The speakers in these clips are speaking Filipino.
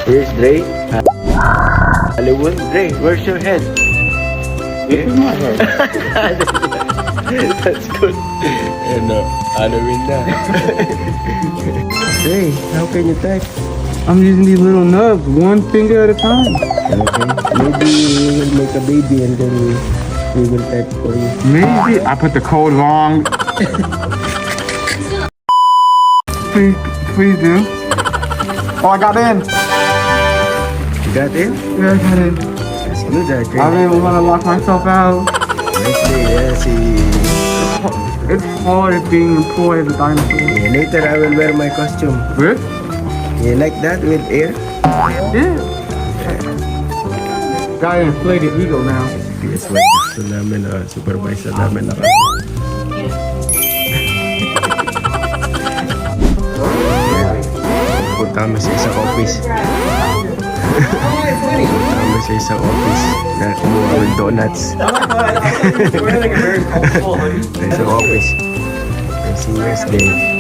Here's Dre. Hollywood. Dre, where's your head? This is my head. That's good. And Halloween na. Dre, how can you type? I'm using these little nubs, one finger at a time. Okay. Maybe we will make a baby and then we will type for you. Maybe I put the code wrong. Please do. Oh, I got in. You got in? Yeah, I got in. That's good, okay. I really want to lock myself out. Nice day, yeah, see. It's hard being employed as a dinosaur. Yeah, later I will wear my costume. Good? You like that with air? Yeah. Got an inflated ego now. Yes, like gusto namin, supervisor namin naka. Punta kami sa isang office. Punta kami sa isang office na kumuha ng donuts. Sa isang office. Si Wednesday.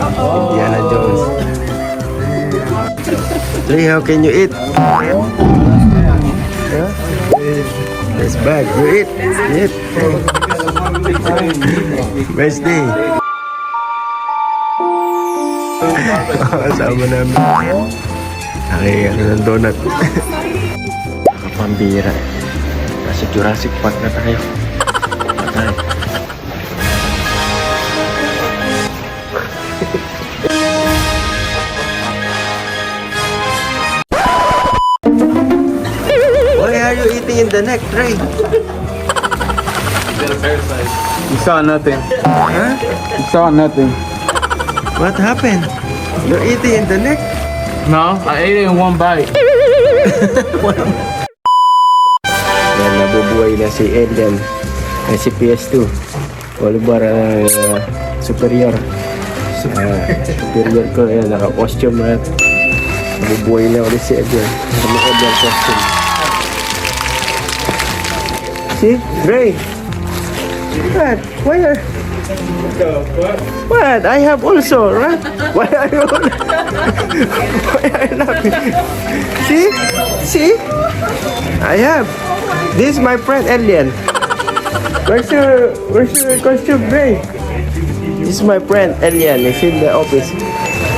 Indiana Jones. Dre, how can you eat? Yeah? That's bad. You eat. Eat. Wednesday. Kasama namin. Ano ng donut. Nakapambira. Nasa Jurassic Park na tayo. Patay. Why are you eating in the neck, Trey? You saw nothing. Huh? You saw nothing. What happened? You're eating in the neck? No, I ate it in one bite. Yan, nabubuhay na si Alien. Ay, si PS2. Oliver superior. Superior ko. Yan, naka-costume na. Nabubuhay na ulit si Alien. Naka-Alien costume. See? Ray! What? Why are... What? I have also, right? Why are you... Why are you laughing? See? See? I have. This is my friend Alien. Where's your costume, Ray? This is my friend Alien. He's in the office.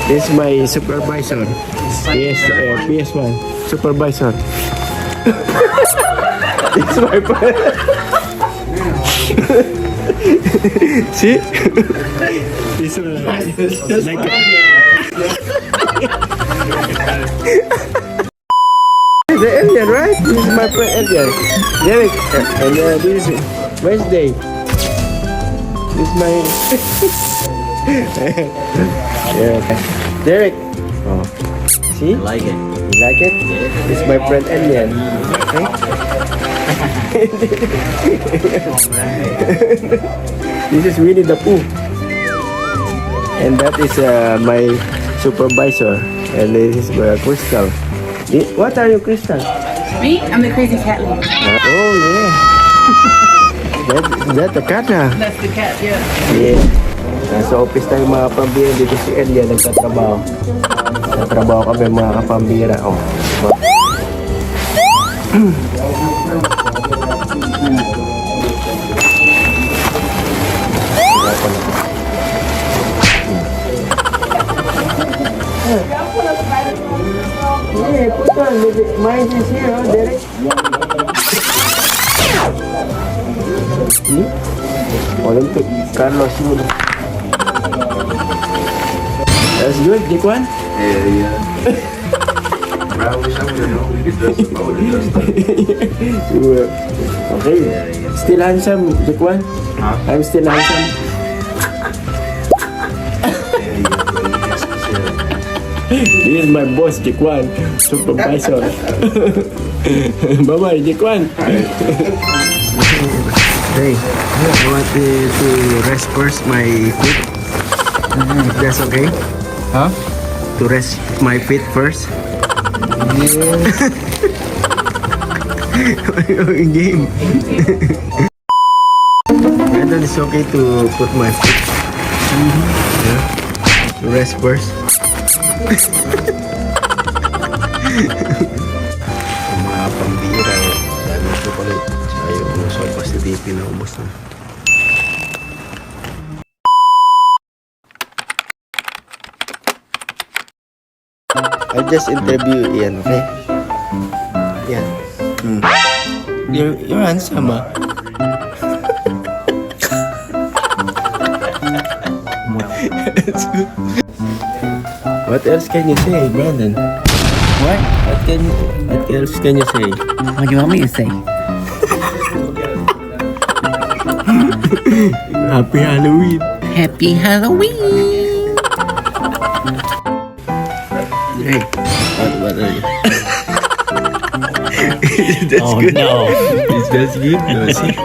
This is my supervisor. PS1 supervisor. This is my friend. See? This one like the Alien, right? This is my friend Alien. Derek, and this is Wednesday. This is my yeah. Derek. Oh, see? I like it. You like it? Yeah. This is my friend Alien. Okay? This is Winnie the Pooh. And that is my supervisor. And this is Crystal. What are you, Crystal? Me? I'm the crazy cat lady. Oh, yeah. That's the cat na. That's the cat, yeah. Yeah. Nasa office tayo mga pambira. Dito si Elia nagtatrabaho. Nagtatrabaho kami mga kapambira. Oh. Yeah, put on. Mine is here, huh, Derek? Olympic, Carlos Yun. That's good, Jikwan? Yeah. I wish I would have known we could dress up. I would have dressed up. Okay. Still handsome, Jikwan? Huh? I'm still handsome. This is my boss, Jikwan. Supervisor. Bye-bye, Jikwan. Hey, I want to rest first my feet. If that's okay? Huh? To rest my feet first. Game. And then it's okay to put my feet. Yeah. To rest first. Ang mga pambira. Dami chocolate. Ayaw mo sopas ni Pipi na ubos na. I'll just interview Ian, okay? Ian. You're handsome, ah. That's good. What else can you say, Brandon? What? What else can you say? What do you want me to say? Happy Halloween. Happy Halloween! Hey, what are you? That's Oh good. no! Is that good? No, see?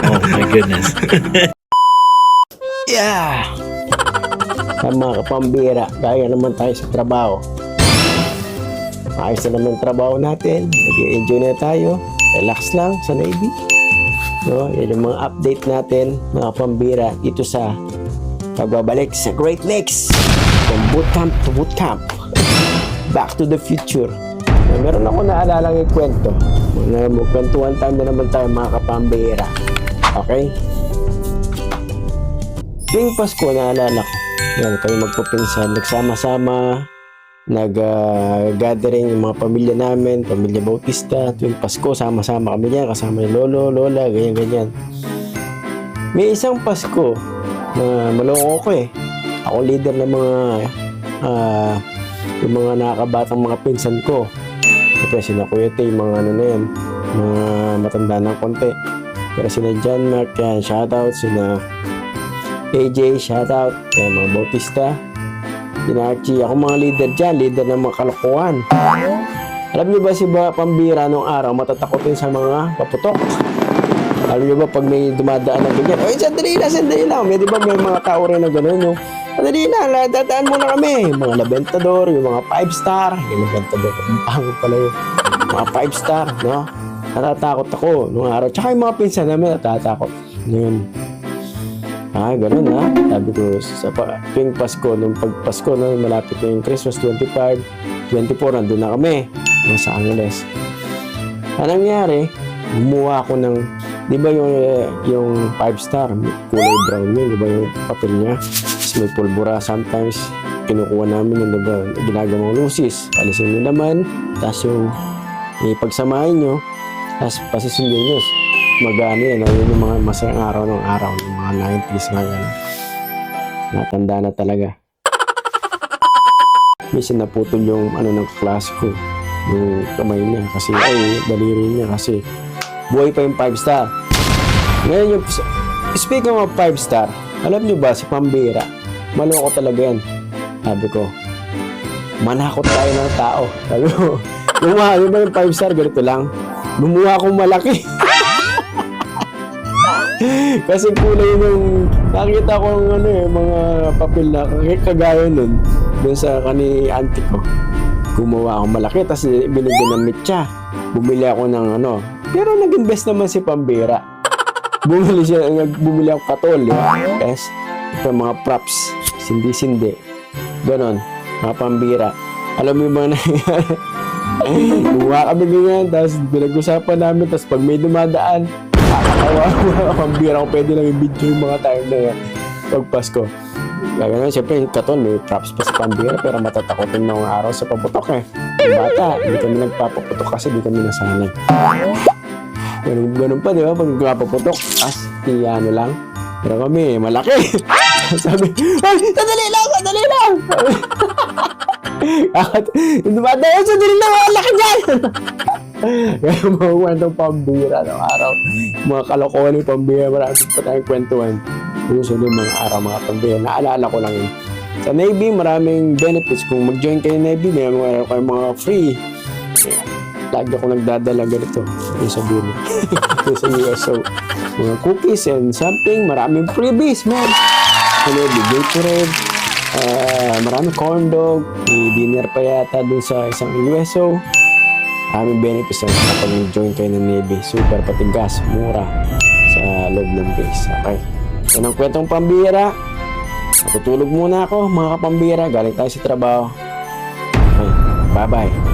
Oh my goodness. Yeah! Sa mga kapambira, gaya naman tayo sa trabaho. Ayos na naman trabaho natin. Nag-enjoy na tayo. Relax lang sa Navy. No, yan yung mga update natin, mga pambira, dito sa pagbabalik sa Great Lakes. From bootcamp to bootcamp. Back to the future. Meron ako naalalang ikwento. Magkwentuhan time na naman tayo, mga kapambira. Okay? Tuwing Pasko, naalala ko. Yan, kami magpapinsan, nagsama-sama, nag-gathering yung mga pamilya namin, pamilya Bautista. Tuwing Pasko, sama-sama kami niya, kasama yung lolo, lola, ganyan-ganyan. May isang Pasko na maloko ko eh. Ako leader ng mga yung mga nakakabatang mga pinsan ko. Siyempre, sina Kuya Tay, mga ano na yan, mga matanda ng konti. Pero sina John Mark, yan, shoutout, sina AJ, shoutout, yan, mga Bautista. Sina Archie, ako mga leader dyan, leader ng mga kalokohan. Alam niyo ba si pambira nung araw, matatakotin sa mga paputok? Alam niyo ba pag may dumadaan na ganyan, oy, sandali lang. May, di ba may mga tao rin na gano'n, no? Sandali lang, dadaan muna kami. Mga labentador, yung mga 5-star. Yung labentador, ang pangit pala yun. Mga 5-star, no? Natatakot ako nung araw. Tsaka yung mga pinsan namin natatakot. Yun. Ganun ha. Sabi ko, tuwing Pasko, nung pag-Pasko, no, malapit na yung Christmas, 25, 24, nandun na kami. Sa Angeles. Anong nangyari? Gumawa ako ng, di ba yung 5-star, kulay brown yun, di ba yung papel niya? Tapos may pulbura, sometimes kinukuha namin yung, di ba, ginagawang lusis. Alisin nyo naman, tapos yung ipagsamahin nyo, tapos pasisundin nyo. Mag-ano yan, yun yung mga masayang araw ng mga 90s nga gano'n. Natanda na talaga. Minsan naputol yung ng kaklase ko, yung kamay niya kasi, daliri niya kasi buhay pa yung 5-star. Ngayon yung, speaking of 5-star, alam niyo ba si pambira, maloko talaga yan. Sabi ko, manakot tayo ng tao. Sabi ko, gumawa ba yung 5-star, ganito lang. Bumuha akong malaki. Kasi kulay nung nakita ko mga papel na kagaya nun dun sa auntie ko. Gumawa akong malaki, tapos binigyan ng mitya. Bumili ako ng pero nag-invest naman si pambira. Bumili ako katol, yes. Ito mga props, sindi-sindi. Ganon, mga pambira. Alam mo yung mga nangyayari? Gumawa kami ganyan, tapos pinag-usapan namin, tapos pag may dumadaan, kakatawa mga pambira ko, pwede lang i-video yung mga time na yan pag Pasko. Kaya ganun, siyempre yung katon, may props pa sa pambira, pero matatakotin na mga araw sa paputok eh. Yung bata, hindi kami nagpapaputok kasi hindi kami nasanay. Ganun pa, di ba? Pag nagpapaputok, lang. Pero kami, malaki. Sabi, ay, sandali lang! Yung dumadaan, sandali lang, malaki dyan! Kaya mga kwentong pambira ng araw. Mga kalokohan ng pambira, marami pa tayong kwentuhan. Usually mga araw, mga pambira. Naalala ko lang yun. Sa Navy, maraming benefits. Kung mag-join kayo Navy, may mga free. Lagi ako nagdadala ganito. Yung sabihin mo. Sa USO. Mga cookies and something. Maraming freebies, man. Sa Navy, Gatorade. Maraming corn dog. May dinner pa yata dun sa isang USO. Maraming benefits na kapag join kayo ng Navy. Super patigas, mura sa loob ng base. Okay. Yan ang kwentong pambira. Matutulog muna ako, mga kapambira. Galing tayo sa trabaho. Bye-bye.